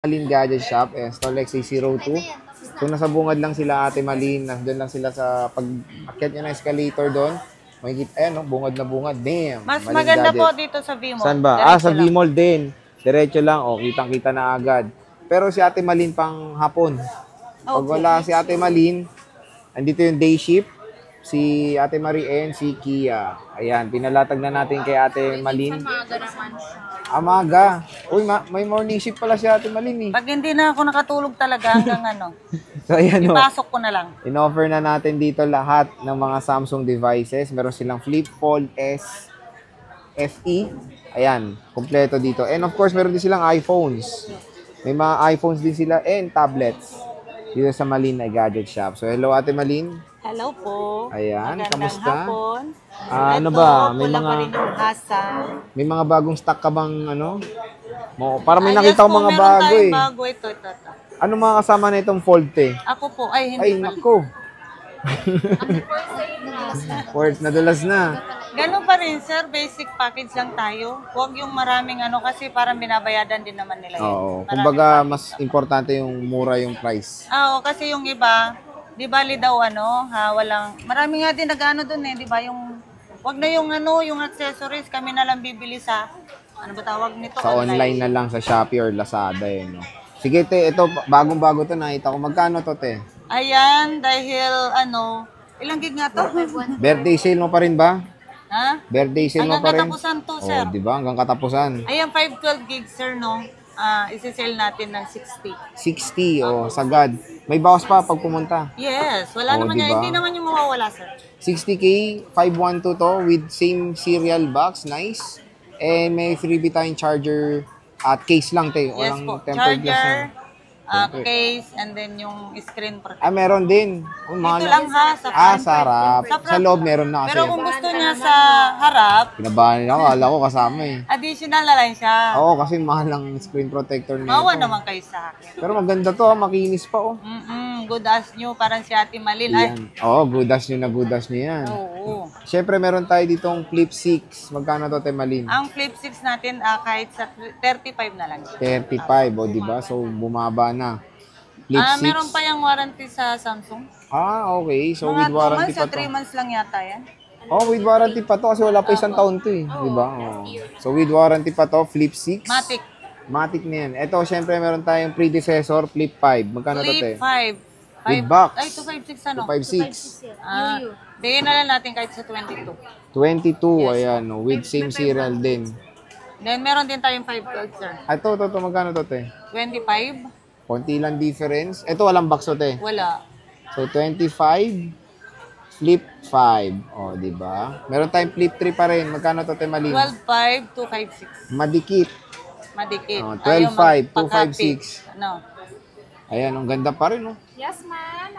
Malin Gadget Shop, Store Lexi 02. Kung nasa bungad lang sila Ate Malin, nandun lang sila sa pag-akyat nyo ng escalator doon. Makikita, ayan, no? Bungad na bungad. Damn! Mas Malin maganda Gadget. po dito sa V-Mall. Saan ba? Diretso Sa lang. V-Mall din. Diretso lang, kitang-kita na agad. Pero si Ate Malin pang hapon. Pag wala si Ate Malin, andito yung day shift, si Ate Marien, si Kia. Ayan, pinalatag na natin kay Ate Malin. Amaga. Uy, may morning shift pala si Ate Malin eh. Pag hindi na ako nakatulog talaga hanggang ano, So, ayan o. ipasok ko na lang. In-offer na natin dito lahat ng mga Samsung devices. Meron silang Flip Fold S, FE. Ayan, kompleto dito. And of course, meron din silang iPhones. May mga iPhones din sila and tablets dito sa Malin Gadget Shop. So, hello Ate Malin. Hello po. Ayan, Magandang kamusta? hapon. Ano Ito, ba? May pula mga pa rin yung hasa. may mga bagong stock ka bang ano? Para may Yes nakita ko po, mga meron bago tayong eh. bago ito. Ano mga kasama na itong Fold te? Ako po, ay hindi Ay, pa. nako. Fourth, nadulas na. Ganun pa rin sir, basic package lang tayo. Huwag yung maraming ano kasi parang binabayadan din naman nila yun. Oo. Maraming Kumbaga, mas importante yung mura yung price. Oo, kasi yung iba, di bali daw walang, marami nga din nag-ano dun di ba, yung, wag na yung yung accessories, kami na lang bibili sa, ano ba tawag nito? Sa online na lang, sa Shopee or Lazada no. Sige te, ito, bagong-bago to, nakita ko. Magkano to te? Ayan, dahil ilang gig nga to? Birthday sale mo pa rin ba? Ha? Birthday sale mo Hanggang pa rin? katapusan to, sir. Oh, di ba? Hanggang katapusan. Ayan, 512 gig, sir, no? Isi-sell natin ng 60. 60, sagad. May bawas pa pag pumunta. Yes, wala naman diba? yan. Hindi naman yung mawawala, sir. 60K, 512 to with same serial box. Nice. And may freebie tayong charger at case lang, te. Yes Walang po. tempered glass Charger, na. case, and then yung screen protector. Meron din. Ito lang ha, sa front. Sa harap. Sa loob meron na kasi. Pero kung gusto niya sa harap, Kinabahan ako. Akala ko kasama eh. additional na lang siya. Oo, kasi mahal ang screen protector nito. Mawa naman kayo sa akin. Pero maganda to, makinis pa oh. Good as new, parang si Ate Malin. Ay, Yan. Oo, good as nyo yan. oo. Siyempre, meron tayo ditong Flip 6. Magkano to, Te Malin? Ang Flip 6 natin, kahit sa 35 na lang. 35, o diba? So, bumaba na. Flip 6. Meron pa yung warranty sa Samsung. Okay. So, Mga with 2 warranty months pa sa to. 3 months lang yata yan. With warranty pa to kasi wala pa isang taon to eh. Diba? So, with warranty pa to, Flip 6. Matic. Matic na yan. Ito, syempre, meron tayong predecessor, Flip 5. Magkano to, Te? Flip 5. With box. Ay, 256 ano? 256. Bigyan na lang natin kahit sa 22. 22, ayan. With same serial din. Then, meron din tayong 512, sir. Ito, magkano to, Te? 25? Konti lang difference. Ito, walang box to, Te. Wala. So, 25, Flip 5. Di ba? Meron tayong Flip 3 pa rin. Magkano to, Te Malin? 12.5, 256. Madikit. Madikit. 12.5, Pagkapit. 256. Ayan, ang ganda pa rin, no? Yes, ma'am.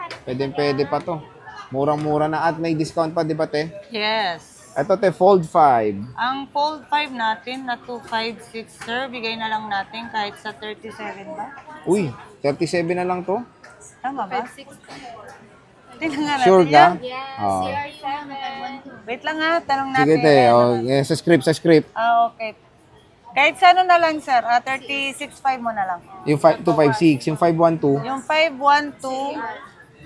Pwede pa to. Murang-mura na at may discount pa, di ba, Te? Yes. Ito, Te, Fold 5. Ang Fold 5 natin na 256, sir, bigay na lang natin kahit sa 37 ba? Uy, 37 na lang to? Tama ba? Tingnan nga natin Sure ka? yan. Yes, Oo. CR7. Wait lang ha, tanong natin. Sige, Te. Sa script. Okay. Kahit sa ano na lang, sir. 36.5 mo na lang. Yung 256, yung 512, Yung 512,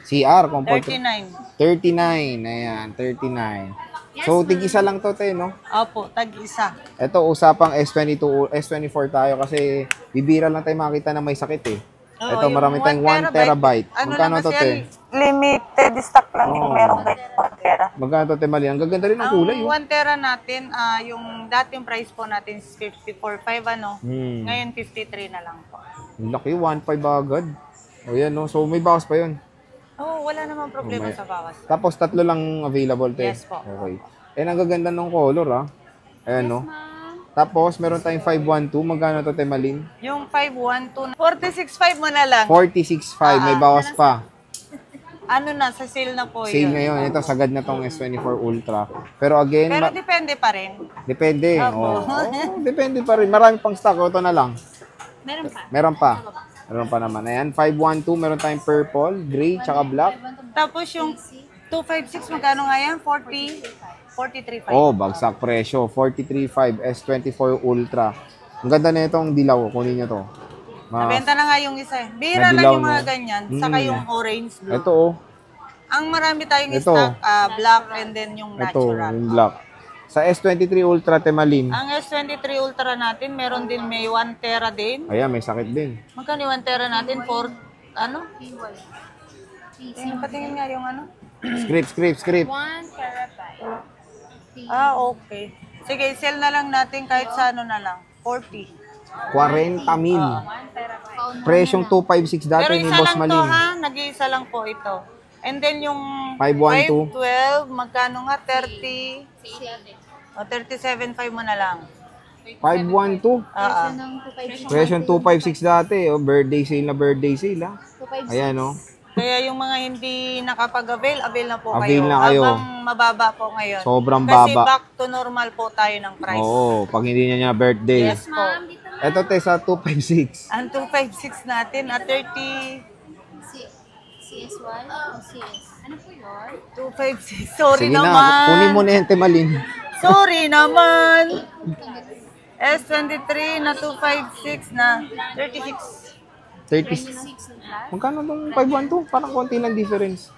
CR, comfort. 39. 39, ayan, 39. So, tig-isa lang to, Te, no? Opo, tag-isa. Ito, usapang S22, S24 tayo kasi bibira lang tayo makita na may sakit, eh. Oo, Ito, marami yung tayong 1 terabyte. Magkano to, Te? Limited stock lang yung meron kayo 1 tera. Magkano to, Te Mali? Ang gaganda rin ang kulay, Ang oh. 1 tera natin, yung dating price po natin is 54.5 Ngayon 53 na lang po. Ang laki, 1.5 agad. O yan, no? So, may bawas pa yun. Wala namang problema sa bawas. Tapos, 3 lang available, Te. Yes po. Okay. Ang gaganda ng color, ah. Ayan, no? Tapos, meron tayong 512. Magkano to, Te Malin? Yung 512, 46.5 mo na lang. 46.5. May bawas pa. Ano na, sa sale na po Sale yun. ngayon. Ito, sagad na tong S24 Ultra. Pero again, Pero depende pa rin. depende. Opo. Depende pa rin. Marami pang stock. Ito na lang. Meron pa. Meron pa naman. Ayan, 512. Meron tayong purple, gray, tsaka black. Tapos yung 256, magkano nga yan? 43.5. Bagsak presyo. 43.5 S24 Ultra. Ang ganda na itong dilaw. Kunin nyo to. Nabenta na nga yung isa eh. Bihira lang Nadilaw, yung mga no? ganyan. Saka yung orange blue. Ito, oh. Ang marami tayong Ito. stock, black and then yung Ito, natural. yung black. Sa S23 Ultra Temalin. Ang S23 Ultra natin, meron din may 1 tera din. Ayan, may sakit din. Magkano yung 1 tera natin? For, ano? Patingin nga yung ano? Script. 1 terabyte. Okay. Sige, sell na lang natin kahit sa ano na lang. 40. 40 mil. 1 terabyte. Presyong 256 dati Pero ni isa Boss lang to Malin. ha, nag-iisa lang po ito. And then yung 512. 512, magkano nga? 30, 37.5 mo na lang. 512. Presyong 256 dati. Oh, birthday sale ha. Ayan, oh. Kaya yung mga hindi nakapag-avail, avail na po Avail kayo. na kayo. Habang mababa po ngayon. Sobrang Kasi baba. back to normal po tayo ng price. Oo, pag hindi niya birthday. Yes po. Ito, te, sa 256. Ang 256 natin at 30, CS1 o CS? Ano po yun? 256. Sorry Sige naman. na, kunin mo na yung Temalin. Sorry naman. S23 na 256 na 36. 30. Magkano itong 512? Parang konti lang difference.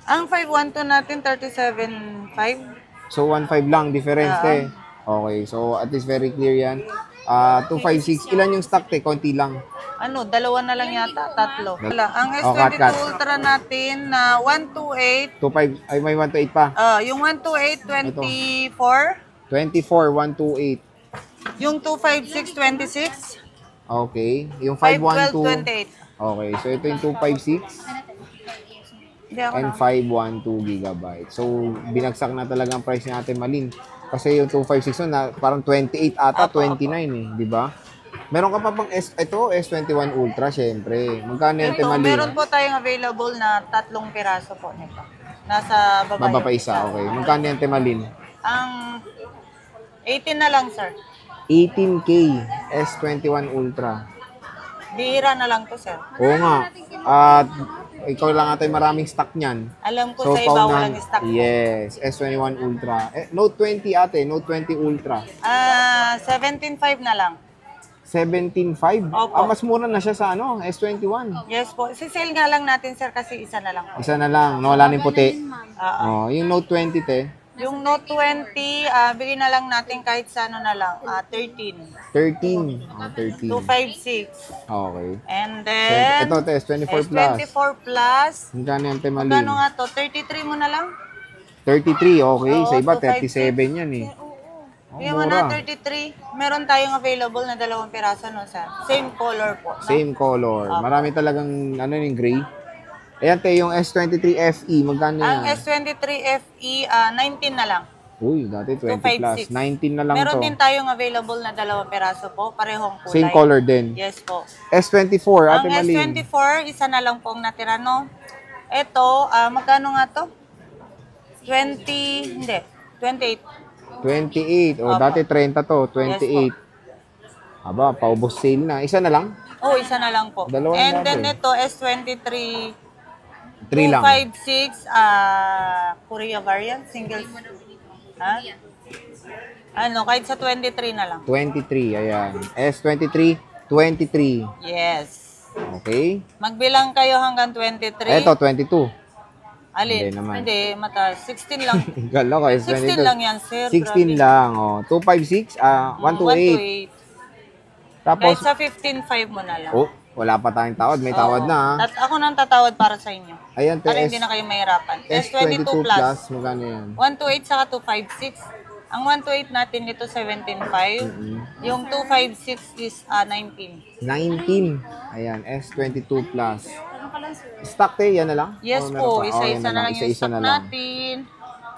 Ang 512 natin 37.5. So, 1.5 lang difference, te. Okay, so at least very clear yan. 256. Ilan yung stock, te? Konti lang. Ano, dalawa na lang yata, tatlo. Wala. Ang Oh, S22 cut. Ultra natin na 128. 25, ay may 128 pa. Yung 128, 24. 24, 128. Yung 256, 26. Okay. Yung 512, 512. 28. Okay, so ito yung 256 Hindi ako and na. 512 gigabyte. So, binagsak na talaga ang price natin Malin. Kasi yung 256 na parang 28 ata, 29 eh, di ba? Meron ka pa pang S21 Ultra, syempre. Magkano yung Ito, Temalin? meron po tayong available na 3 piraso po nito. Nasa baba Baba pa yung isa, okay. Magkano yung Temalin? Ang 18 na lang, sir. 18K S21 Ultra. Bihira na lang to, sir. Oo nga. At ikaw lang ata yung maraming stock niyan. Alam ko So, sa iba paunahan- walang stock. Yes, S21 Ultra. Note 20 ate, Note 20 Ultra. 17.5 na lang. 17.5? Opo. Mas mura na siya sa S21. Yes po. Sisale nga lang natin, sir, kasi isa na lang po. Isa na lang, no, wala nang puti. Ah, Oh, yung Note 20 te, yung Note 20, bigyan na lang natin kahit sa ano na lang, 13. 13. Oh, 13. 256. Okay. And then, Ito te, S24 Plus. S24 Plus. Magkano yung Temalin? Magkano nga to? 33 mo na lang? 33, okay. Sa Oo, iba, 256. 37 yan eh. Bigyan mo na 33. Meron tayong available na 2 piraso, no, sir? Same color po. No? Same color. Marami talagang, ano yung gray. Ayan te, yung S23 FE, magkano Ang yan? S23 FE, 19 na lang. Uy, dati 20 plus. 256. 19 na lang Meron to. din tayong available na 2 piraso po. Parehong kulay. Same color din. Yes po. S24, ate Ang Malin. S24, isa na lang po ang natira, no? Ito, magkano nga to? 20, hindi, 28. 28. O, dati 30 to. 28. Aba, paubos sale na. Isa na lang? Oh, isa na lang po. Dalawa And na then natin. ito, S23, 3 lang. 256, Korea variant, single. Ha? Ano, kahit sa 23 na lang. 23, ayan. S23, 23. Yes. Okay. Magbilang kayo hanggang 23. Eto, 22. Alin? Hindi naman. Hindi, mata. 16 lang. Gala ko, S22. 16 lang yan, sir. 16 Grabe. lang, oh. 256, 128. 128. Tapos, Kahit sa 15.5 mo na lang. oh, wala pa tayong tawad. May tawad Oo. na, ha. Ako nang tatawad para sa inyo. Ayan, te, Para hindi na kayo mahirapan. S22 plus. magkano yan? 128 saka 256. Ang 128 natin dito 17.5. Yung 256 is 19. 19. Ayan, S22 plus. Stock te, yan na lang? Yes O, meron po, pa? isa-isa yan na lang yung isa-isa stock na lang. natin.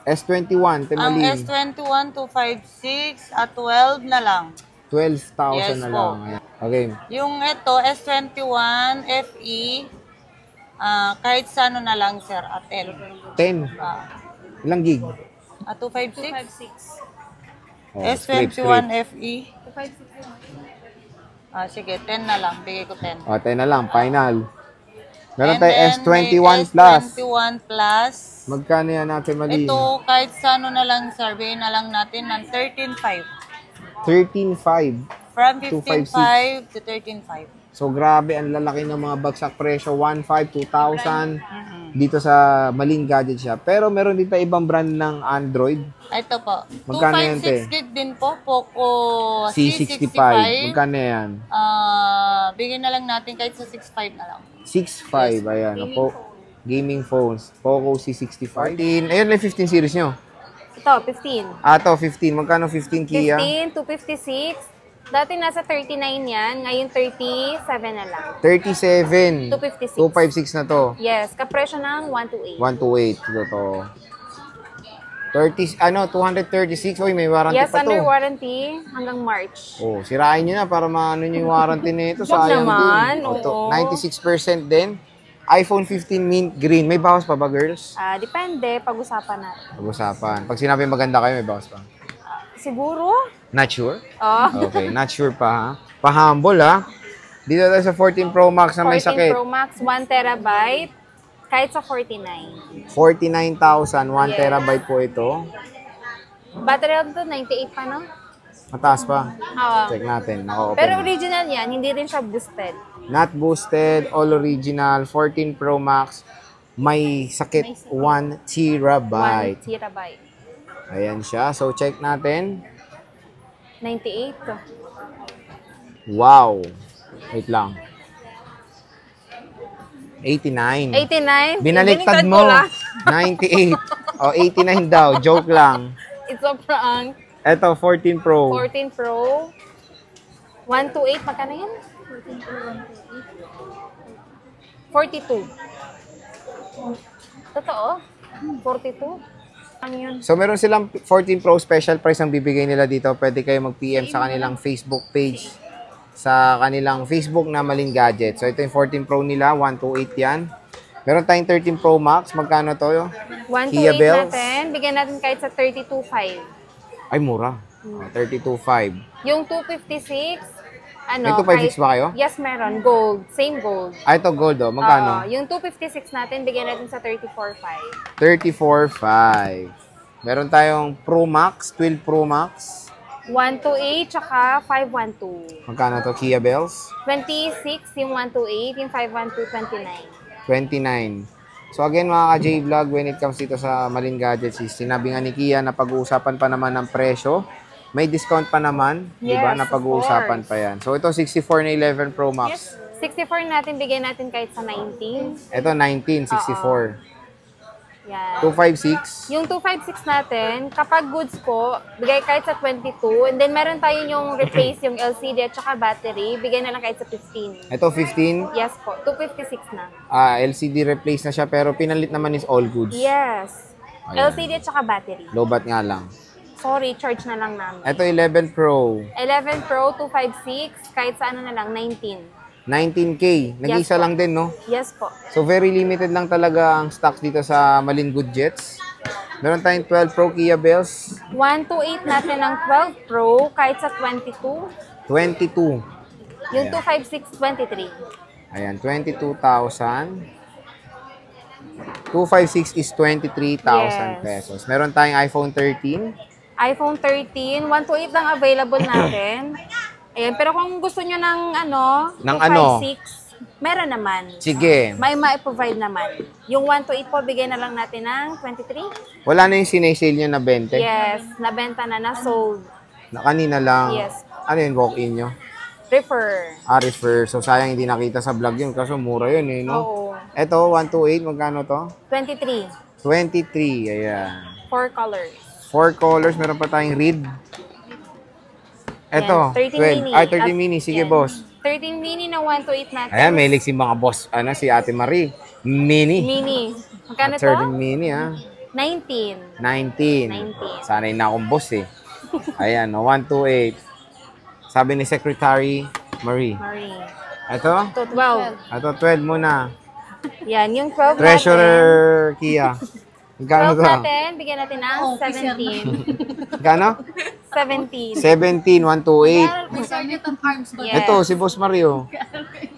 S21, Ang Temalin. S21 256 at 12 na lang. 12,000 Yes na po. lang. Ayan. Okay. Yung ito S21 FE kahit sa ano na lang sir at 10. 10. Ilang gig? 256. Oh, S21 FE. Sige, 10 na lang. Bigay ko 10. O, 10 na lang. Final. Meron And tayo then, S21 may plus. S21 plus. Magkano yan natin mali? Ito, kahit sa ano na lang, survey na lang natin ng 13.5. 13.5. From 256. 15.5 to 13.5. So, grabe, ang lalaki ng mga bagsak presyo. 1,500, 2,000 dito sa Maling Gadget Shop. Pero meron din pa ibang brand ng Android. Ito po. Magkano yan, te? 256 gig din po. Poco C65. Magkano yan? Bigyan na lang natin kahit sa 6.5 na lang. 6.5. Ayan. Po, gaming phones. Poco C65. 14. Ayun, may 15 series nyo. Ito, 15. Ito, 15. Magkano 15 Kia? 15, 256. Dati nasa 39 yan. Ngayon 37 na lang. 37. 256. 256 na to. Yes, kapresyo ng 128. 128. Ito to. 236. Uy, may warranty Yes, pa to. under warranty hanggang March. Oh, sirain nyo na para maano nyo yung warranty nito. Joke Sayang naman, din. Oh, to, oo. 96% din. iPhone 15 mint green. May bawas pa ba, girls? Depende, pag-usapan natin. Pag-usapan. Pag sinabi maganda kayo, may bawas pa. Siguro? Not sure? Oh. Okay, not sure pa ha. Pa-humble ha. Dito tayo sa 14 Pro Max na may 14 sakit. Pro Max, 1 terabyte. Kahit sa 49. 49,000, 1 Yes. terabyte po ito. Battery health to 98 pa, no? Mataas pa. Oo. Check natin. Naka-open. Pero original yan, hindi rin siya boosted. Not boosted, all original, 14 Pro Max. May sakit 1 1 terabyte. terabyte. Ayan siya. So, check natin. 98. Wow. Wait lang. 89. 89? Binaliktad Ibinigtad mo. ko lang. 98. O, 89 daw. Joke lang. It's a prank. Eto, 14 Pro. 14 Pro. 128, magkano yan? 42. Totoo? 42? Ano yun? So, meron silang 14 Pro special price ang bibigay nila dito. Pwede kayo mag-PM sa kanilang Facebook page. Sa kanilang Facebook na Maling Gadget. So, ito yung 14 Pro nila. 128 yan. Meron tayong 13 Pro Max. Magkano to? 128 Bells. natin. Bigyan natin kahit sa 32.5. Ay, mura. 32.5. Yung 256, ano? May 256 ba kayo? Yes, meron. Gold. Same gold. Ah, ito gold, oh. Magkano? Yung 256 natin, bigyan natin sa 34.5. 34.5. Meron tayong Pro Max, 12 Pro Max. 128, tsaka 512. Magkano to? Kia Bells? 26 yung 128, yung 512, 29. 29. So again mga ka-J-Vlog, when it comes dito sa Maling Gadgets, sinabi nga ni Kia na pag-uusapan pa naman ng presyo. May discount pa naman, di ba? Yes, Na pag-uusapan of pa yan. So ito 64 na 11 Pro Max. 64 natin, bigyan natin kahit sa 19. Ito 19, 64. Yan. 256. Yung 256 natin, kapag goods po, bigay kahit sa 22. And then meron tayo yung replace yung LCD at saka battery, bigay na lang kahit sa 15. Ito 15. Yes po, 256 na. LCD replace na siya pero pinalit naman is all goods. Yes. Ayan. LCD at saka battery. Lobat nga lang. Sorry, charge na lang namin. Ito 11 Pro. 11 Pro, 256, kahit sa ano na lang, 19. 19K. Nag-isa Yes, po. lang din, no? Yes po. So, very limited lang talaga ang stocks dito sa Maling Gadgets. Meron tayong 12 Pro Kia Bells. 128 natin ng 12 Pro, kahit sa 22. 22. Yung 256, 23. Ayan, 22,000. 256 is 23,000 Yes. pesos. Meron tayong iPhone 13. iPhone 13, 128 lang available natin. Ayan, pero kung gusto nyo ng ano, Ng ano? 256, meron naman. Sige. May ma-provide naman. Yung 128 po, bigay na lang natin ng 23. Wala na yung sinesale nyo na 20? Yes, nabenta na, sold. Na kanina lang. Yes. Ano yun, walk-in nyo? Refer. Refer. So, sayang hindi nakita sa vlog yun kasi mura yun eh, no? Oo. Ito, 128, magkano to? 23. 23, ayan. 4 colors. 4 colors, meron pa tayong red. Ito, 13 12. mini. Ay, 13 mini. Sige, Yan. boss. 13 mini na 128 natin. Ayan, may si mga boss. Ano, si Ate Marie. Mini. Mini. Magkano 13 to? mini, ha? 19. 19. 19. Sanay na akong boss, eh. Ayan, 128. Sabi ni Secretary Marie. Marie. Ito? To 12. Ito, 12 muna. Yan, yung 12 natin. Treasurer Kia. Magkano 12 to? natin, bigyan natin ng 17. Magkano? 17. 17, 128. Yes. Ito, si Boss Mario.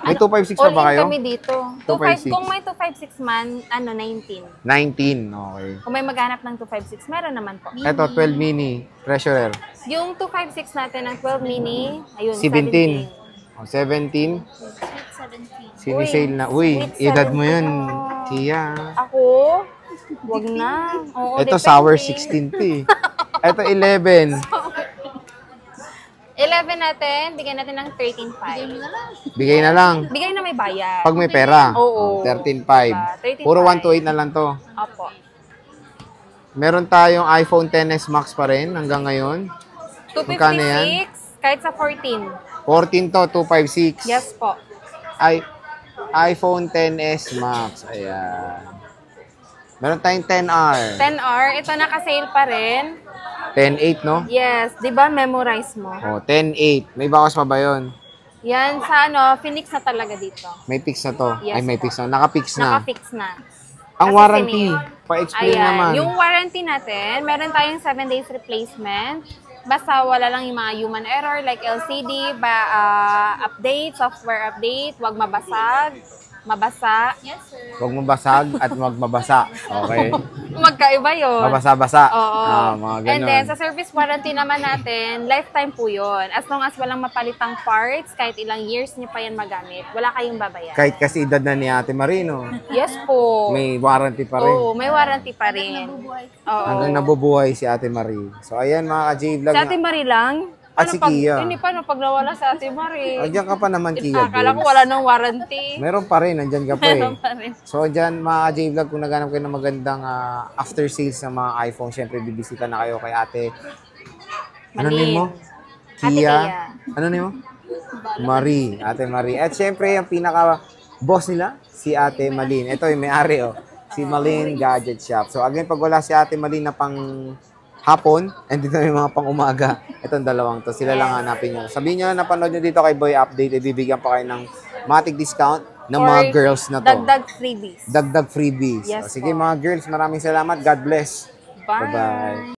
May 256 pa All ba in kayo? kami dito. 256. Kung may 256 man, 19. 19, okay. Kung may maghanap ng 256, meron naman po. Ito, 12 mini. Treasurer. Yung 256 natin ng 12 mini, ayun, 17. Oh, 17. Sweet 17. Sinisale na. Uy, sweet edad mo 17 yun. na. Kia. Ako? Wag na. Oo, Ito, depende. sour 16 to eh. Ito, 11. 11 natin, bigyan natin ng 13.5. Bigay na lang. Bigay na may bayad. Pag may pera. Oo. 13.5. Diba? 13.5. Puro 1 to 8 na lang to. Opo. Meron tayong iPhone XS Max pa rin hanggang ngayon. Magkano yan? 256, kahit sa 14. 14 to, 256. Yes po. iPhone XS Max. Ayan. Meron tayong 10R. 10R, ito naka-sale pa rin. 10.8, no? Yes, di ba memorize mo? Oh, 10.8. May bawas pa ba yun? Yan, sa ano, Phoenix na talaga dito. May fix na to. Yes Ay, may po. fix na. Naka-fix na. Naka-fix na. Ang Kasi warranty. sinale. Pa-explain Ayan, naman. yung warranty natin, meron tayong 7 days replacement. Basta wala lang yung mga human error like LCD, update, software update, wag mabasag, mabasa. Yes, sir. Huwag mabasag at magmabasa. Okay? Magkaiba yun. Mabasa-basa. Oo. Mga And ganun. then, sa service warranty naman natin, lifetime po yun. As long as walang mapalitang parts, kahit ilang years niyo pa yan magamit, wala kayong babayaran. Kahit kasi edad na ni Ate Marino, Yes po. may warranty pa rin. Oo, may warranty pa rin. Oo. Hanggang nabubuhay si Ate Marie. So, ayan mga ka-J-Vlog. Sa Ate Marie lang? At si Kia. Hindi, paano pag nawala sa Ate Marie? Andiyan ka pa naman, Kia. Akala ko Babes. wala nang warranty. Meron pa rin. Nandyan ka pa eh. Meron pa rin. So, dyan mga ka-J-Vlog, kung naghanap kayo ng magandang after sales ng mga iPhone, syempre bibisita na kayo kay Ate. Ano Malin. name mo? Ate Kia. Ano name mo? Marie. Ate Marie. At syempre, ang pinaka-boss nila, si Ate Malin. Ito yung may-ari, oh. Si Malin Gadget Shop. So, again, pag wala si Ate Malin na pang hapon, and dito may mga pang umaga, itong dalawang to, sila lang hanapin nyo. Sabihin nyo na napanood nyo dito kay Boy Update, ibibigyan pa kayo ng matic discount ng mga Or girls na to. Dagdag freebies. Dagdag freebies. Yes O, sige po. mga girls, maraming salamat. God bless. Bye. Bye-bye.